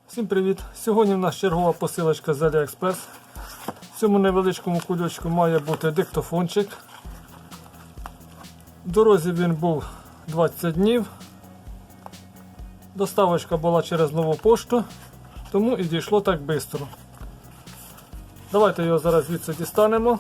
Всім привіт! Сьогодні в нас чергова посилочка з AliExpress. В цьому невеличкому кульочку має бути диктофончик. В дорозі він був 20 днів. Доставочка була через нову пошту, тому і дійшло так швидко. Давайте його зараз звідси дістанемо.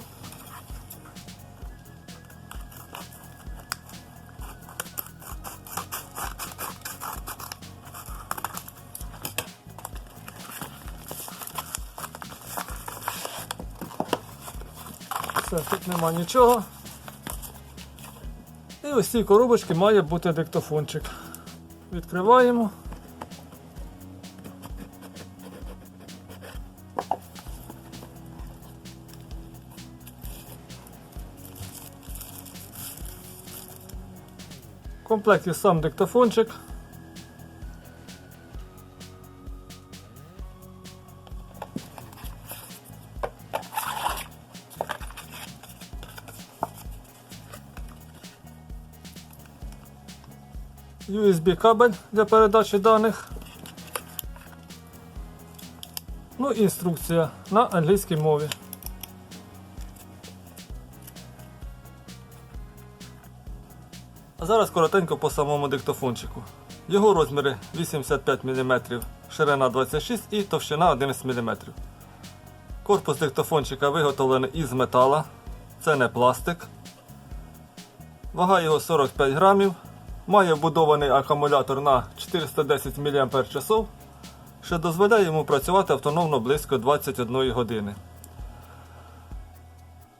Все, тут нема нічого. І ось в цій коробочці має бути диктофончик. Відкриваємо. В комплекті сам диктофончик. USB кабель для передачі даних. Ну і інструкція на англійській мові. А зараз коротенько по самому диктофончику. Його розміри 85 мм, ширина 26 і товщина 11 мм. Корпус диктофончика виготовлений із метала, це не пластик. Вага його 45 грамів. Має вбудований акумулятор на 410 мАч, що дозволяє йому працювати автономно близько 21 години.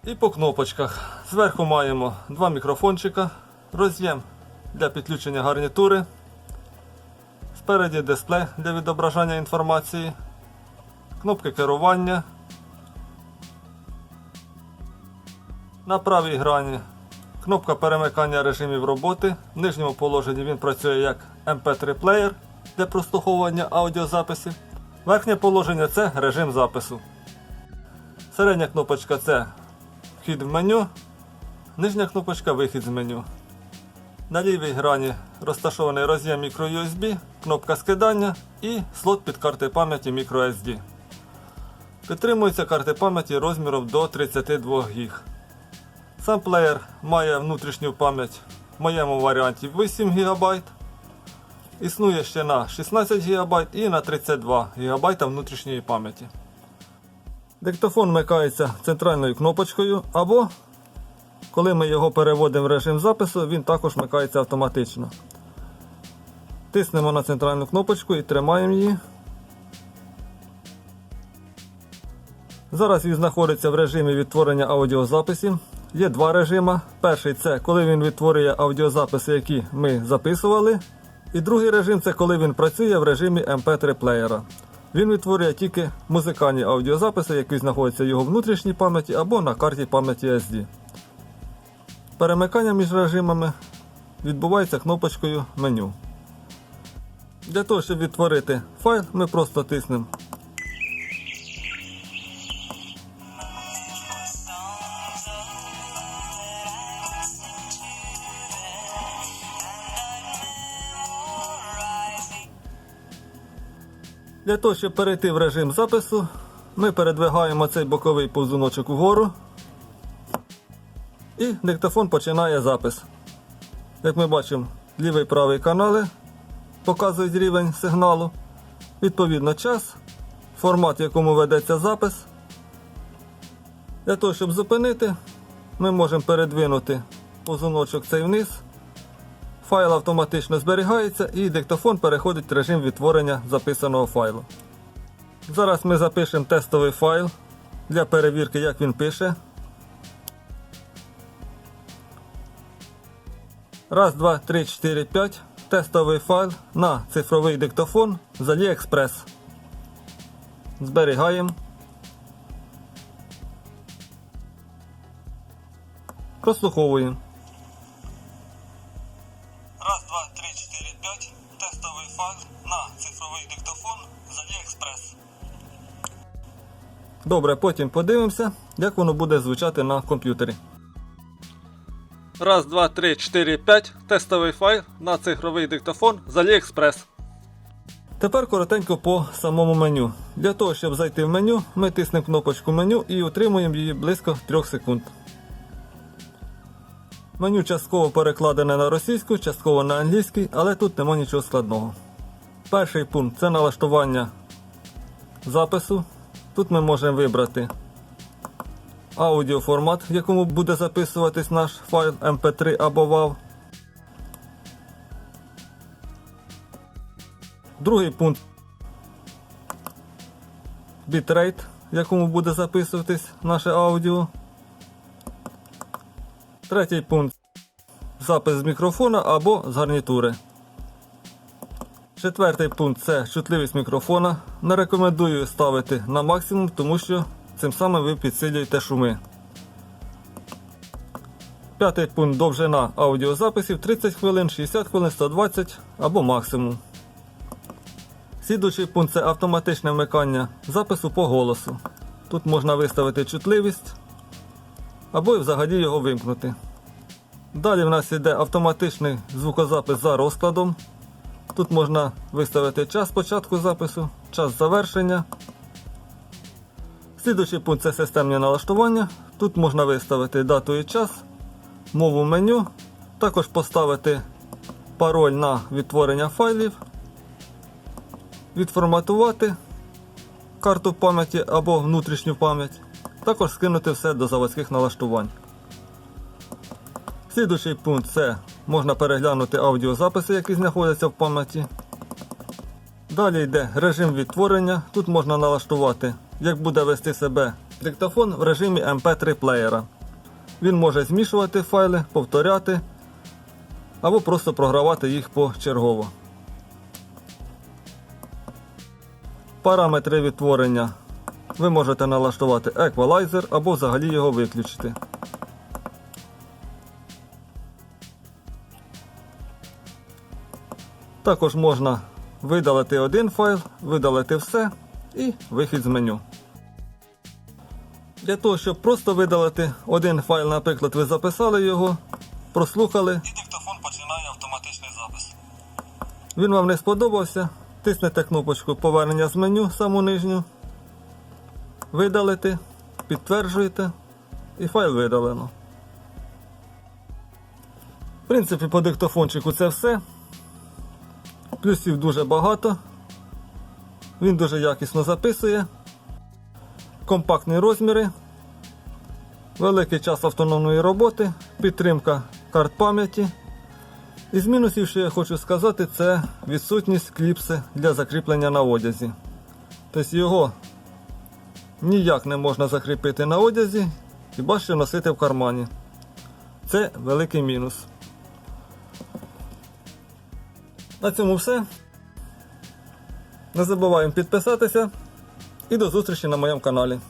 І по кнопочках. Зверху маємо два мікрофончика, роз'єм для підключення гарнітури, спереді дисплей для відображення інформації, кнопки керування, на правій грані кнопка перемикання режимів роботи. В нижньому положенні він працює як MP3 плеєр для прослуховування аудіозаписів. Верхнє положення це режим запису. Середня кнопочка це вхід в меню. Нижня кнопочка вихід з меню. На лівій грані розташований роз'єм microUSB, кнопка скидання і слот під карти пам'яті microSD. Підтримуються карти пам'яті розміром до 32 ГБ. Сам плеєр має внутрішню пам'ять в моєму варіанті 8 ГБ. Існує ще на 16 ГБ і на 32 ГБ внутрішньої пам'яті. Диктофон вмикається центральною кнопочкою, або, коли ми його переводимо в режим запису, він також вмикається автоматично. Тиснемо на центральну кнопочку і тримаємо її. Зараз він знаходиться в режимі відтворення аудіозаписів. Є два режими. Перший це коли він відтворює аудіозаписи, які ми записували. І другий режим це коли він працює в режимі MP3 плеєра. Він відтворює тільки музикальні аудіозаписи, які знаходяться в його внутрішній пам'яті або на карті пам'яті SD. Перемикання між режимами відбувається кнопочкою меню. Для того, щоб відтворити файл, ми просто тиснемо Для того, щоб перейти в режим запису, ми передвигаємо цей боковий повзуночок вгору і диктофон починає запис. Як ми бачимо, лівий і правий канали показують рівень сигналу, відповідно час, формат, в якому ведеться запис. Для того, щоб зупинити, ми можемо передвинути повзуночок цей вниз. Файл автоматично зберігається і диктофон переходить в режим відтворення записаного файлу. Зараз ми запишемо тестовий файл для перевірки, як він пише. Раз, два, три, 4, 5. Тестовий файл на цифровий диктофон з AliExpress. Зберігаємо. Прослуховуємо. Раз, два, три, 4, 5. Тестовий файл на цифровий диктофон з AliExpress. Добре, потім подивимося, як воно буде звучати на комп'ютері. Раз, два, три, 4, 5. Тестовий файл на цифровий диктофон з AliExpress. Тепер коротенько по самому меню. Для того, щоб зайти в меню, ми тиснемо кнопочку меню і утримуємо її близько 3 секунд. Меню частково перекладене на російську, частково на англійський, але тут нема нічого складного. Перший пункт – це налаштування запису. Тут ми можемо вибрати аудіоформат, в якому буде записуватись наш файл MP3 або WAV. Другий пункт – бітрейт, в якому буде записуватись наше аудіо. Третій пункт – запис з мікрофона або з гарнітури. Четвертий пункт – це чутливість мікрофона. Не рекомендую ставити на максимум, тому що цим самим ви підсилюєте шуми. П'ятий пункт – довжина аудіозаписів 30 хвилин, 60 хвилин, 120 або максимум. Слідуючий пункт – це автоматичне вмикання запису по голосу. Тут можна виставити чутливість або і взагалі його вимкнути. Далі в нас йде автоматичний звукозапис за розкладом. Тут можна виставити час початку запису, час завершення. Слідуючий пункт – це системні налаштування. Тут можна виставити дату і час, мову меню, також поставити пароль на відтворення файлів, відформатувати карту пам'яті або внутрішню пам'ять, також скинути все до заводських налаштувань. Слідуючий пункт – це можна переглянути аудіозаписи, які знаходяться в пам'яті. Далі йде режим відтворення. Тут можна налаштувати, як буде вести себе диктофон в режимі MP3 плеєра. Він може змішувати файли, повторяти або просто програвати їх почергово. Параметри відтворення ви можете налаштувати еквалайзер або взагалі його виключити. Також можна видалити один файл, видалити все і вихід з меню. Для того, щоб просто видалити один файл, наприклад, ви записали його, прослухали, І диктофон починає автоматичний запис. він вам не сподобався, тиснете кнопочку повернення з меню, саму нижню, видалити, підтверджуєте і файл видалено. В принципі, по диктофончику це все. Плюсів дуже багато. Він дуже якісно записує. Компактні розміри. Великий час автономної роботи. Підтримка карт пам'яті. Із мінусів, що я хочу сказати, це відсутність кліпси для закріплення на одязі. Тобто його ніяк не можна закріпити на одязі, хіба що носити в кармані. Це великий мінус. На цьому все. Не забуваємо підписатися і до зустрічі на моєму каналі.